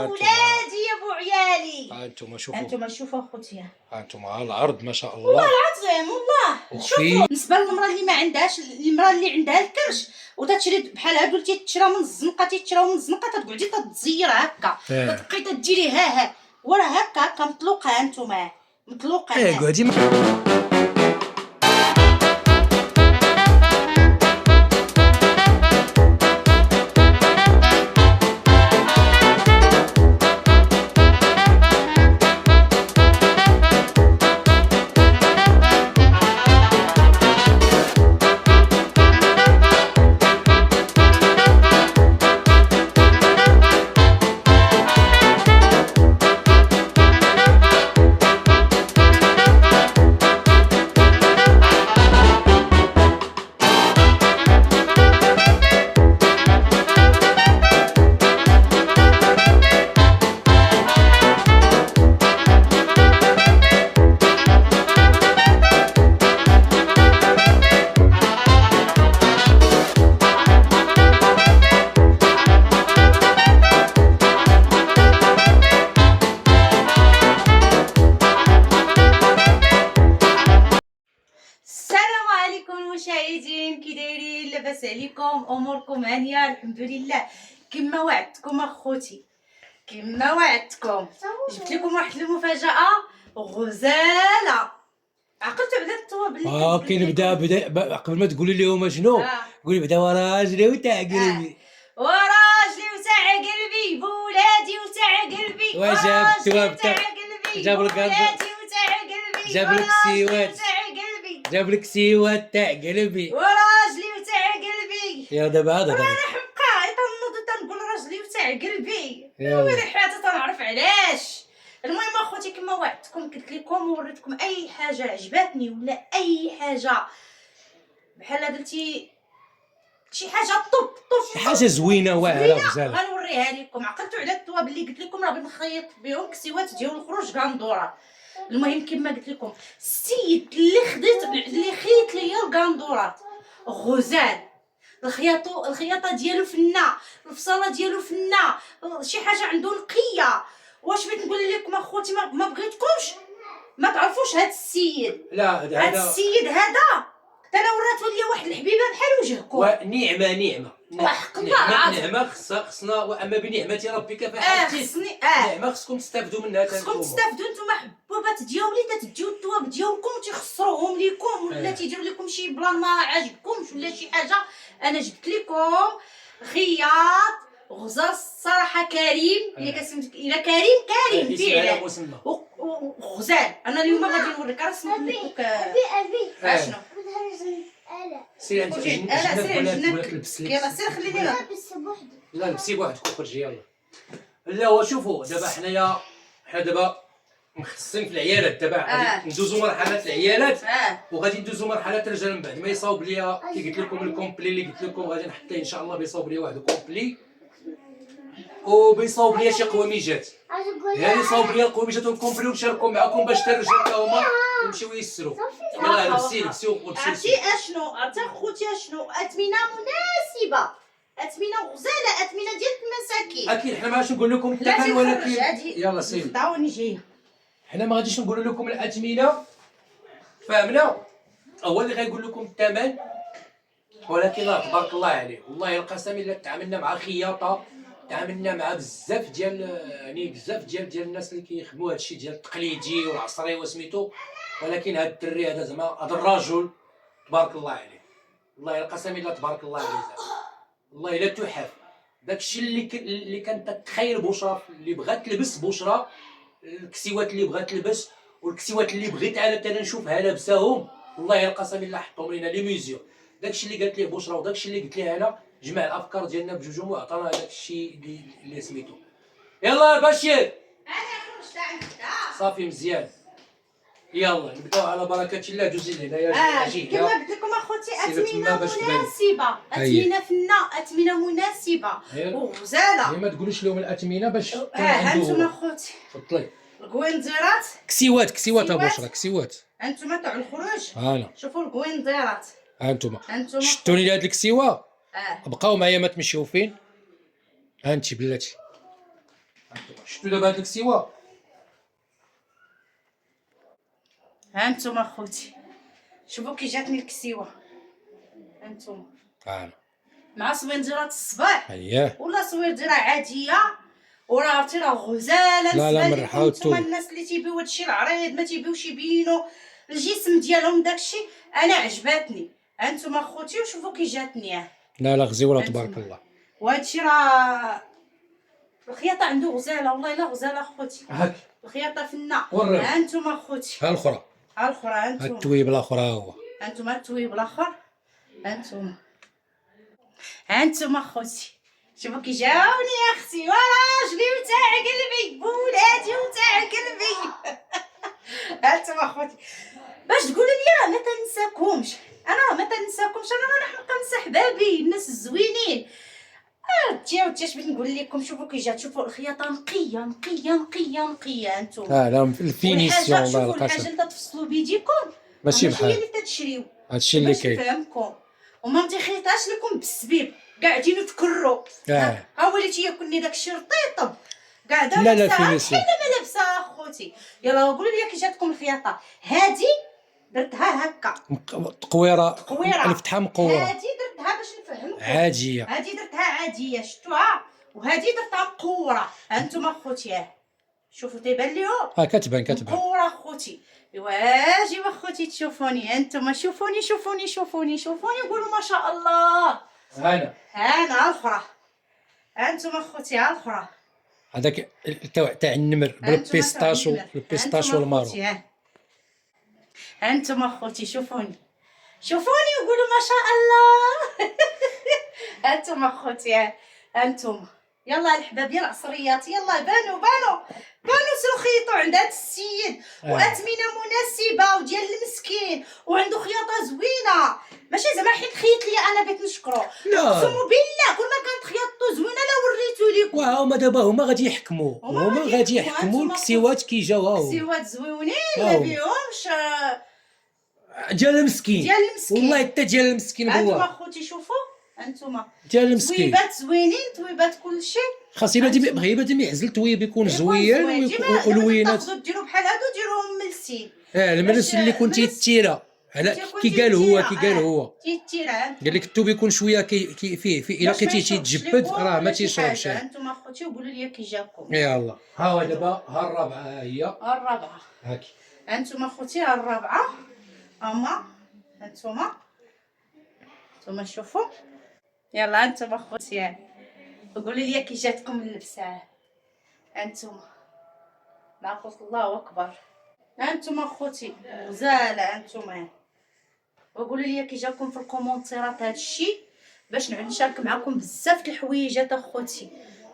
ولادي يا بو عيالي. انتم شوفوا، انتم شوفوا اخوتي، انتم على العرض ما شاء الله والله العظيم والله. شوفوا بالنسبه للمراه اللي ما عندهاش، المراه اللي عندها الكرش وتشري بحال هادو اللي تيتشراو من الزنقه، تيتشراو من الزنقه، تقعدي تتزير هكا، تبقي تديري ها وراه هكا مطلوقه. انتم مطلوقه قعدي مشاهدين، كي دايرين؟ لاباس عليكم؟ اموركم هانيه؟ الحمد لله. كما وعدتكم اخوتي، كما وعدتكم جبت لكم واحد المفاجاه غزاله. عقلتوا على التواب اللي كي نبدا قبل ما تقولي لهم شنو قولي بدا وراجلي وتاع قلبي، وراجلي وتاع قلبي، بولادي وتاع قلبي، وجاب التواب تاع قلبي، جاب لك بولادي وتاع قلبي، جاب لك سيوات، جاب لك سيوات تاع قلبي، وراجلي وتاع قلبي. يا دابا هذا انا حمقى تنوض تنقول راجلي وتاع قلبي، ويلي حياتي تنعرف علاش. المهم اخوتي كما وعدتكم قلت لكم ووريتكم اي حاجه عجباتني ولا اي حاجه بحال درتي شي حاجه طب شي حاجه زوينه واعره وغزاله غنوريها لكم. عقلتوا على التواب اللي قلت لكم راه بنخيط بهم كسيوات ديال الخروج غندوره. المهم كما قلت لكم السيد اللي خيط ليا الغندورات غزال، الخياطه ديالو فنه، الفصاله ديالو فنه، شي حاجه عنده نقيه. واش بغيت نقول لكم اخوتي؟ ما بغيتكمش ما تعرفوش هذا السيد. لا هذا السيد هذا انا وراتو ليا واحد الحبيبه بحال وجهكم. ونعمه وحق الله نعمه خصنا، واما بنعمه ربك فحدث. نعمه خصكم تستافدوا منها، خصكم تستافدوا نتوما حبوبات ديالي تديو التواب ديالكم تيخسروهم ليكم ولا تيديروا لكم شي بلان ما عاجبكمش ولا شي حاجه. انا جبت لكم خياط غزال الصراحه كريم. الا كريم فعلا وغزال. انا اليوم غادي نوريك رسمه لك اشنو. سير انت يلا سير خليني لا لبسي بوحدك وخرجي يلا. لا هو شوفوا دابا حنا دابا مخصصين في العيالات. دابا غادي ندوزو مرحله العيالات وغادي ندوزو مرحله الرجال من بعد ما يصاوب ليا كي قلت لكم الكومبلي اللي قلت لكم غادي نحط ليه ان شاء الله بيصاوب ليا واحد الكومبلي وبيصاوب ليا شي قواميجات. يعني صاوب ليا القواميجات ونكومبلي ونشاركو معكم باش حتى الرجال تا هما يمشيو يسروا. يلاه لبسي عرفتي اشنو؟ عرفتي اخوتي اشنو؟ اثمنه مناسبه، اثمنه غزاله، اثمنه ديال المساكين. اكيد حنا ما غاديش نقول لكم الثمن ولكن يلا سير عطاوني جايه. حنا ما غاديش نقول لكم الاثمنه فهمنا، هو اللي غيقول لكم الثمن. ولكن راه تبارك الله عليه والله القسم الا تعاملنا مع خياطه، تعاملنا مع بزاف ديال يعني بزاف ديال الناس اللي كيخدموا هذا الشيء ديال التقليدي والعصري وسميتو. ولكن هذا الدري هذا زعما هذا الرجل تبارك الله عليه والله القسم الا تبارك الله عليه زعما والله الا تحف. داكشي اللي كانت تتخيل بشرى اللي بغات تلبس بشرى، الكسيوات اللي بغات تلبس والكسيوات اللي بغيت انا نشوفها لابساهم والله القسم الا حطهم لينا لي ميزيو. داكشي اللي قالت ليه بشرى وداكشي اللي قلت ليه انا جمع الافكار ديالنا بجوجهم وعطانا داكشي اللي سميتو. يلا بشير انا خرجت عندك صافي مزيان. يلا نبداو على بركه الله. دوزي لهنا يا جي كما قلت لكم اخوتي اثمنه مناسبه، اثمنه فنه، اثمنه مناسبه وغزاله. ما تقولوش لهم الاثمنه باش هانتوما اخوتي تفضلي الكوينزيرات كسيوات ابوشرا كسيوات. هانتوما تاع الخروج هانا شوفوا الكوينزيرات. هانتوما شتوني لهاد الكسيوه بقاو معايا ما تمشيو فين. هانتي بلاتي شفتوا دابا هاد الكسيوه ها انتم اخوتي شوفوا كي جاتني الكسيوه، ها انتم مع صوينديرات الصباح اييه ولا صوينديره عاديه، وراه عرفتي راه غزاله. لا لا بالنسبه من لكم رحاوته. نتوما الناس اللي تيبيو هادشي العريض ما تيبيوش يبينوا الجسم ديالهم داكشي، انا عجباتني. ها انتم اخوتي وشوفوا كي جاتني، لا لا غزيوره أنتم. تبارك الله. وهادشي راه الخياطه عنده غزاله، والله الا غزاله اخوتي، هاك الخياطه فنه. وريني. ها انتم اخوتي، ها الاخرى، ها الاخرى، ها ها انتم، التويب الاخرى هو. ها انتم التويب الاخر، ها انتم، ها انتم اخوتي شوفوا كي جاوني يا اختي، وراجلي وتاع قلبي، ولادي وتاع قلبي. ها انتم اخوتي باش تقولوا لي راه ما تنساكمش، انا راه ما تنساكمش، انا راه نبقى ننسى حبابي الناس الزوينين. تي اش بغيت نقول لكم، شوفوا كي جات، شوفوا الخياطه نقيه نقيه نقيه نقيه انتم. لا في الفينيسيون والحاجه والله شوفوا الحاجه القسم اللي تفصلوا بيديكم ماشي ماشي هي بحال اللي تتشريو، هادشي اللي باش كاين. نفهمكم، وما متيخيطاش لكم بالسبيب قاعدين تكروا. ها وليتي ياكلني داكشي رطيطب قاعده لا لا لابسه فينيسيون. بحال ما لابسه اخوتي. يلا قولوا لي كي جاتكم الخياطه هادي، درتها هكا تقويره تقويره، الفتحه مقوره هادي درتها باش نفهمكم، عاديه. هادي درتها عاديه شفتوها، وهادي درتها مقوره. هانتوما اخوتي شوفوا تيبان ليهم كتبان مقوره اخوتي. ايوا جيو اخوتي تشوفوني، هانتوما شوفوني شوفوني شوفوني شوفوني قولوا ما شاء الله. هانا هانا الاخرى، هانتوما اخوتي ها الاخرى، هذاك تاع النمر بالبيستاشو، البيستاشو والمارو. هانتوما اخوتي شوفوني شوفوني وقولوا ما شاء الله. هانتوما اخوتي هانتوما، يلا الحباب يا العصريات، يلا بانوا سيرو خيطوا عند هاد السيد، واثمنه مناسبه وديال المسكين، وعنده خياطه زوينه، ماشي زعما حيت خيط لي انا بغيت نشكرو، لا. اقسم بالله كل ما كانت خياطته زوينه لا وريتو لكم. وهما دابا هما غادي يحكموا، هما غادي يحكموا الكسيوات كي جاو. كسيوات زوينين ما بيهمش ديال المسكين، ديال المسكين، والله حتى ديال المسكين هانتوما بوا اخوتي شوفوا، هانتوما ديال المسكين. طويبات زوينين، طويبات كلشي. خاص يبدا يعزل طويب يكون زوين ولوينات. تاخذوا ديروا بحال هادو ديروهم ملسين. الملس اللي كنت تيتيرا على كي قال هو تيتيرا قال لك الثوب يكون شويه كي فيه الا كي تيتجبد راه ما تيشربش. هانتوما اخوتي وقولوا لي كي جاكم. يلاه ها هو دابا ها الرابعه هي الرابعه، هاك هانتوما اخوتي ها الرابعه، هما هانتوما شوفوا. يلا هانتوما اخوتي قولوا لي كي جاتكم اللبسه، هانتوما لا قلت الله اكبر، هانتوما اخوتي غزاله، هانتوما وقولوا لي كي جاكم في الكومونتيرات هادشي باش نعود نشارك معكم بزاف د الحويجات اخوتي،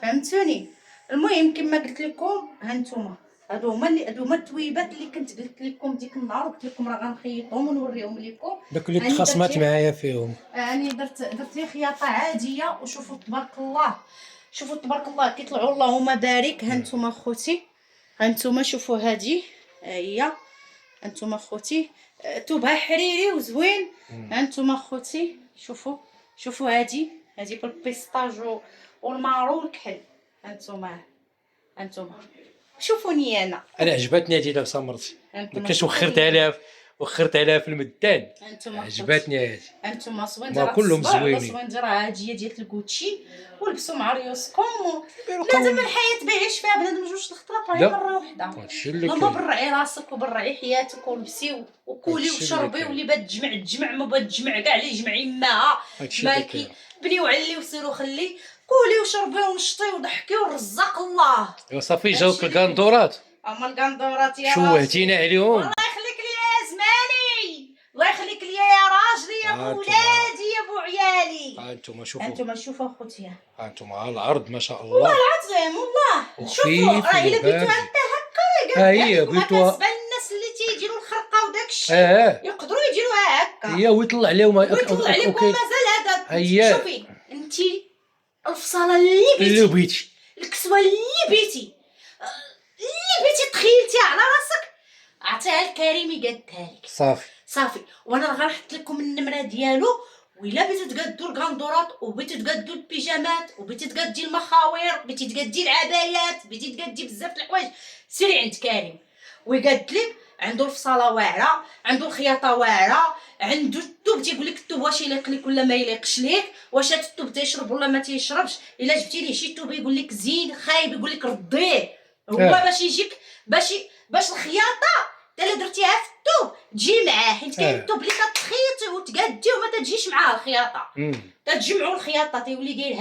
فهمتوني. المهم كما قلت لكم هانتوما هادو هما التويبات اللي كنت قلت لكم ديك النهار، قلت لكم راه غنخيطهم ونوريهم لكم. داك اللي تخاصمات معايا فيهم يعني درت لي خياطه عاديه، وشوفوا تبارك الله، شوفوا تبارك الله كيطلعوا اللهم بارك. هانتوما اخوتي، هانتوما شوفوا هادي هي، هانتوما اخوتي توبها حريري وزوين. هانتوما اخوتي شوفوا هادي بالبيستاجو والمارو والكحل. هانتوما شوفوني انا عجبتني هادي لابسه مرتي، كاش وخرت عليها في المدان، عجبتني هادي. هانتوما صوينديرات كلهم زوينين، صوينديره عاديه ديال الكوتشي ولبسوا مع ريوسكم. لازم الحياه بايعش فيها بنادم جوج الخطرات، راهي مره وحده. هادشي اللي ماما برعي راسك وبرعي حياتك ولبسي وكولي وشربي، واللي بات تجمع ما بات تجمع كاع اللي يجمع يماها مالكي، بني وعلي وسيرو خلي، كولي وشربي ونشطي وضحكي ورزق الله. ايوا صافي جاوك الكندورات، اما الكندورات يا شوهتينا عليهم. الله يخليك لي يا زماني، الله يخليك لي يا راجلي يا بو ولادي يا بو عيالي. هانتوما شوفوا، هانتوما شوفوا اخوتي، هانتوما على العرض ما شاء الله، والله العظيم والله. شوفوا راه الا بغيتوها حتى هكا راه هي بغيتوها بالنسبه للناس اللي تيديروا الخرقه وداك الشيء يقدروا يديروها هكا، هي ويطلع عليهم ويطلع عليكم مازال هذا. شوفي انتي الفصاله اللي بغيتي، الكسوه اللي بغيتي تخيلتيها على راسك عطيها الكريمي قادها لك صافي. وانا راه غنحط لكم النمره ديالو وإلا بغيتو تقادو الكندورات وبغيتو تقادو البيجامات وبغيتي تقادي المخاوير بغيتي تقادي العبايات بغيتي تقادي بزاف د الحوايج، سيري عند كريم ويقادلك. عنده الفصاله واعره، عنده الخياطه واعره، عنده الثوب تيقول لك الثوب واش يليق لك ولا ما يليقش ليك، واش هاد الثوب تيشرب ولا ما تيشربش. الا جبتي ليه شي ثوب يقول لك زين، خايب يقول لك رديه. هو باش يجيك باش الخياطه حتى الا درتيها في الثوب تجي معاه، حيت كاين الثوب اللي كتخيطي وتقاديه وما تجيش معاه الخياطه. تتجمعوا الخياطه تيولي داير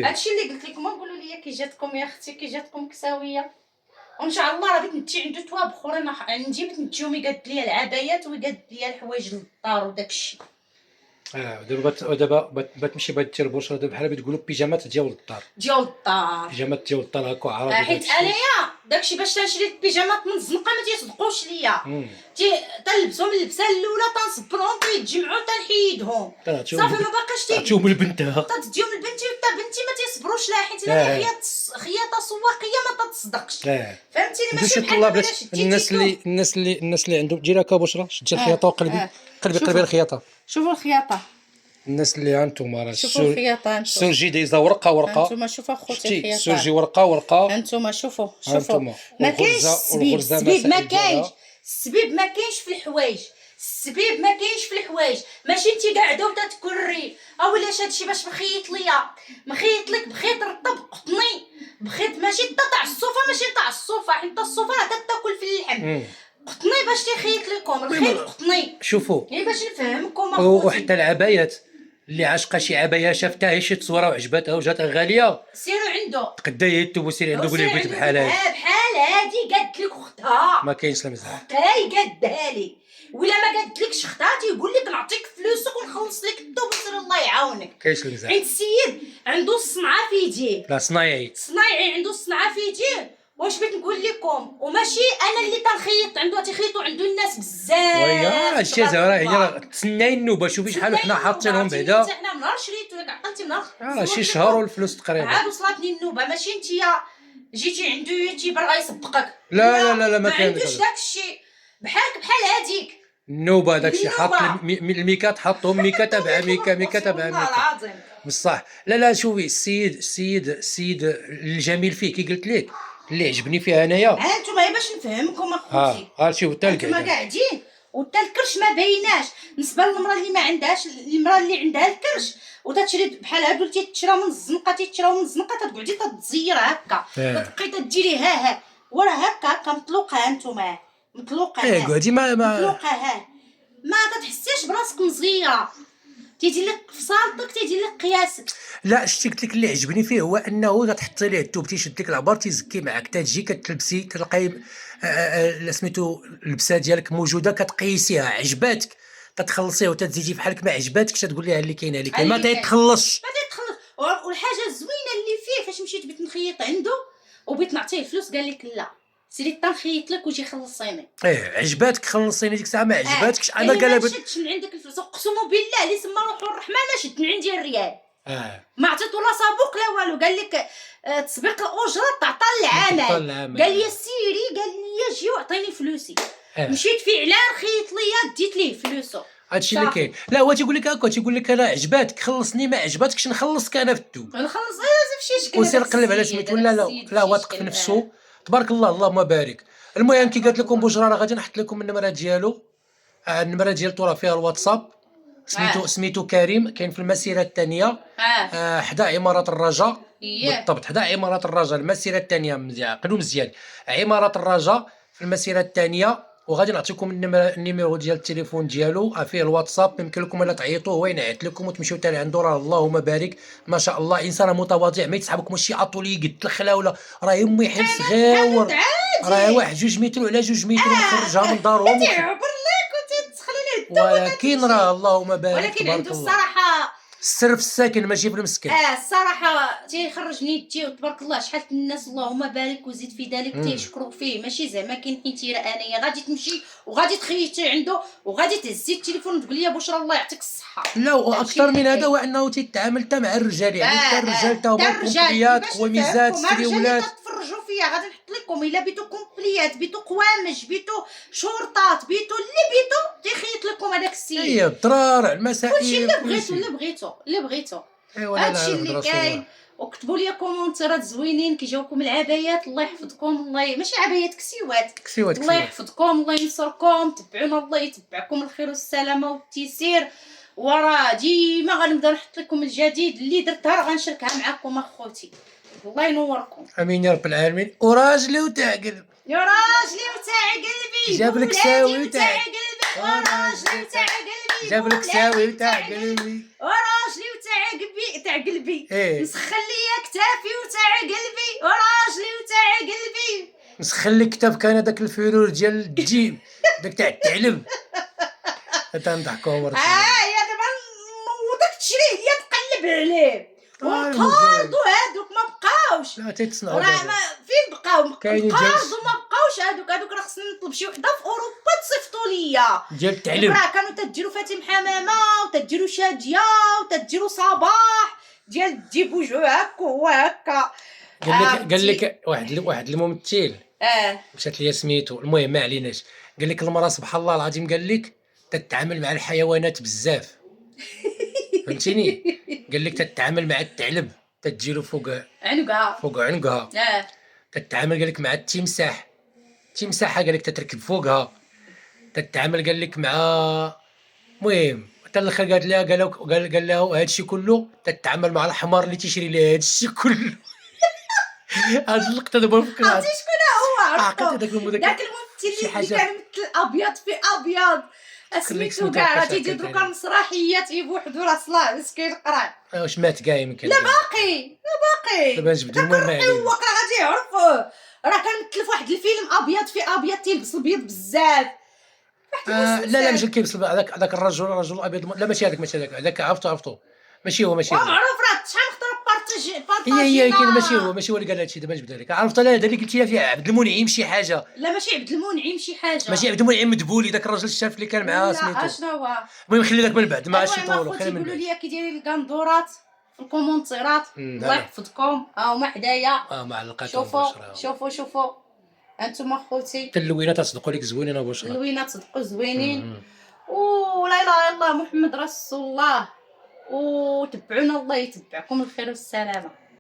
هادشي اللي قلت لكم. قولوا لي كي جاتكم يا اختي، كي جاتكم كساويه. وان شاء الله راه بغيت نتي عنده تواب اخرين عندي، بغيت نتيهم يقاد لي العبايات ويقاد لي الحوايج للدار وداكشي. دابا بتمشي دير بشرى دابا بحال بتقولوا بيجامات ديال الدار، بيجامات ديال الدار هكا عربي. حيت انايا داكشي باش تنشري البيجامات من الزنقه ما تيصدقوش ليا، تنلبسهم اللبسه الاولى تنصبرهم تيتجمعوا تنحيدهم صافي ما باقاش تعطيهم لبنتها، تديهم لبنتي حتى بنتي ما تيصبروش لها، حيت انا خياطه سواقيه ما تتصدقش. فهمتيني؟ ماشي بحال علاش الناس اللي عندهم دير هكا بشرى، شدي الخياطه وقلبي قلبي الخياطه. شوفوا الخياطه، الناس اللي هانتوما راه شوفوا الخياطه، السورجي دايزه ورقه انتوما شوفوا اخوتي الخياطه، السورجي ورقه انتوما شوفوا ما كاينش السبيب، ما كاينش في الحوايج، السبيب ما كاينش في الحوايج. ماشي انت قاعده وتتكري اولاش هادشي باش مخيط لك بخيط رطب قطني، بخيط ماشي تاع الصوفه، ماشي تاع الصوفه، حيت الصوفه راه تاكل في اللحم. قطني باش تيخيط لكم الخيط قطني. شوفوا باش نفهمكم اخوتي. وحتى العبايات اللي عاشقه شي عبايه شافتها شي تصوره وعجبتها وجاتها غاليه، سيروا عنده تقداي التوب سيري عنده قولي بغيت بحال هادي قالت لك اختها، ما كاينش لا مزح اختها يقادها لي، ولا ما قالتلكش اختها تيقول لك نعطيك فلوسك ونخلص لك الثوب وسير الله يعاونك. كاينش لا مزح. حيت السيد عنده الصنعه في يديه، لا صنايعي عنده الصنعه في يديه. واش بغيت نقول لكم؟ وماشي انا اللي تنخيط عنده، تيخيطوا عنده الناس بزاف. ويا هادشي زهره هي راه تسناي النوبه. شوفي شحال حنا حاطينهم بعدا، حنا من نهار شريتو ياك عقلتي من نهار شي شهر والفلوس تقريبا عاد وصلتني النوبه. ماشي نتيا جيتي عنده تيبغى يسبقك، لا ما كاينش عندوش داكشي. بحال هاديك النوبه داكشي حاط الميكات، حطهم ميكا تبع ميكا تبع ميكا بصح. لا شوفي السيد الجميل فيه كي قلت لك اللي عجبني فيها انايا. انتوما باش نفهمكم اخوتي، شوف حتى انتوما قاعدين وحتى الكرش ما بايناش. بالنسبه للمراه اللي ما عندهاش، المراه اللي عندها الكرش وتتشري بحال هادو اللي تيتشراو من الزنقه، تتقعدي تتزير هكا، تبقاي تديري ها ورا هكا مطلوقه. انتوما مطلوقه قعدي ما مطلوقه ما تحسيش براسك مصغيره، تيدير لك في صالتك، تيدير لك قياسك. لا شتي قلت لك اللي عجبني فيه هو انه تحطي ليه الثوب تيشد لك العبار تيزكي معاك، تجي كتلبسي تلقاي سميتو اللبسه ديالك موجوده كتقيسيها، عجباتك تتخلصيها وتزيدي بحالك ما عجباتكش تقول لها اللي كاينه لك ما تيتخلصش. والحاجه الزوينه اللي فيه فاش مشيت بغيت نخيط عنده وبغيت نعطيه الفلوس قال لك لا سيري تنخيط لك وجي خلصيني. عجباتك خلصيني ديك الساعه، ما عجباتكش انا قال ما شدتش من عندك الفلوس، اقسم بالله اللي سما روحو الرحمن ما شد من عندي الريال. ما عطيتو لا سابوق لا والو، قال لك تسبيق الاجره تعطى العمل. قال لي سيري، قال لي جي وعطيني فلوسي. مشيت فعلا خيط ليا ديت ليه فلوسو. هادشي اللي كاين. لا هو تيقول لك هكا، تيقول لك انا عجباتك خلصني، ما عجباتكش نخلصك انا في الثوب، نخلص زعما فشي شكل وسير قلب على سميتو. لا هو ثق في نفسه تبارك الله اللهم بارك. المهم كي قالت لكم بشرى راه غادي نحط لكم النمره ديالو، النمره ديالته راه فيها الواتساب، سميتو كريم، كاين في المسيره الثانيه حدا عماره الرجاء بالضبط، حدا عماره الرجاء المسيره الثانيه. مزيان قلو مزيان، عماره الرجاء في المسيره الثانيه. وغادي نعطيكم النيميرو ديال التليفون ديالو، فيه الواتساب، يمكن لكم الا تعيطوا هو ينعت لكم وتمشيو حتى لعندو. راه اللهم بارك ما شاء الله انسان متواضع، ما يتسحبكم شي اطولي قد الخلاوله، راه يمي حل صغيور، راه 1 2 متر على 2 متر مخرجها من دارهم تعبر لك وتدخلي ليه، ولكن راه اللهم بارك ولكن عنده الصراحه السر في الساكن ماشي في المسكن. الصراحه تيخرجني تبارك الله شحال الناس اللهم بارك وزيد في ذلك تيشكروا فيه. ماشي زعما كاين حيتي راه انايا غادي تمشي وغادي تخيطي عنده وغادي تهزي التليفون وتقول لي بشرى الله يعطيك الصحه. لا واكثر من هذا هو انه تيتعامل حتى مع الرجال، يعني حتى الرجال تا هما كومبليات وميزات سري ولاد تفرجوا فيا. غادي نحط لكم لكم. الا بيتو كومبليات، بيتو قوامج، بيتو شورطات، بيتو اللي بيتو تيخيط لكم هذاك السيد. هي الضرار كلشي المسائل اللي بغيتو اللي بغيتو اللي بغيتو. ايوا لا هادشي لا اللي رسول كاين. الله. وكتبوا لي كومونتيرات زوينين كيجاوكم العبايات، الله يحفظكم. الله ماشي عبايات، كسيوات. كسيوات الله كسيوات. يحفظكم، الله ينصركم، تبعونا، الله يتبعكم الخير والسلامه والتيسير. وراه ديما غنبدا نحط لكم الجديد اللي درتها، راه غنشاركها معكم اخوتي. الله ينوركم. امين يا رب العالمين. وراجلي وتعقل يا راجلي وتاع قلبي، جاب لك بولادي ساوي وتاع وتاع قلبي، وراجلي وتاع قلبي، جاب لك بولادي ساوي وتاع وتاع قلبي، قلبي. وراجلي وتاع قلبي تاع قلبي، ايه مسخن ليا كتافي وتاع قلبي، وراجلي وتاع قلبي. نسخن لك كتاب كان هذاك الفيرور ديال الجيب داك تاع الثعلب. تنضحكوا ورسول الله. يا دابا وداك تشريه ليا تقلب عليه، المهم. والقارض هادوك ما بقاوش. لا تيتصنعوا راه دابا ما فين بقاو؟ كاينين القارض وما بقاوش. هادوك راه خصني نطلب شي وحده في اوروبا تصيفطوا ليا. ديال الثعلب. راه كانوا تديروا فاتن حمامه وتديروا شاديه وتديروا صباح ديال تجيبوا جو هكا هو هكا. قال لك واحد الممثل مشات ليا سميتو، المهم ما عليناش. قال لك المراه سبحان الله العظيم قال لك تتعامل مع الحيوانات بزاف. فهمتيني؟ قال لك تتعامل مع الثعلب تتجيرو فوق عنقها. تتعامل قال لك مع التمساحه قال لك تتركب فوقها. تتعامل قال لك مع المهم حتى الاخر قالت لها قال له هذا الشيء كله تتعامل مع الحمار اللي تيشري لها هذا الشيء كله. هاد اللقطه دابا نفكر عرفتي شكون هو؟ عقلت عرفتو داك داك الممثل اللي كان مثل ابيض في ابيض، سميتو سميتو كاع راه هكا تيدير ساكت دروكا يعني. مسرحيات بوحدو، راه صلاه مسكين قرا. واش مات كاع يمكن لا باقي دابا نجبدو المهم ما علينا. هو راه غادي يعرفوه، راه كان مثل في واحد الفيلم ابيض في ابيض تيلبس البيض بزاف. لا ماشي الكيبس هذاك الرجل الابيض. لا ماشي هذاك عرفتو ماشي هو معروف راه شحال خطره بارطاجي. هي كاين ماشي هو اللي قال هادشي. دابا نجبد لك عرفت. لا هذا اللي قلتي فيه عبد المنعم شي حاجه. لا ماشي عبد المنعم شي حاجه. ماشي عبد المنعم مدبولي داك الراجل الشاف اللي كان معاه لا سميتو. اشنو هو؟ المهم خلي داك من بعد ما عادش المهم نطولوا. خلينا من يقولوا بعد. لي كي دايرين الكندورات في الكومونتيرات. الله هلا. يحفظكم. ها هما حدايا. مع القطع شوفوا انتم اخوتي حتى اللوينه تصدقوا لك زوينين ابو شرا. اللوينات صدقوا زوينين. ولا اله الا الله محمد رسول الله. وتبعونا، الله يتبعكم الخير والسلامه.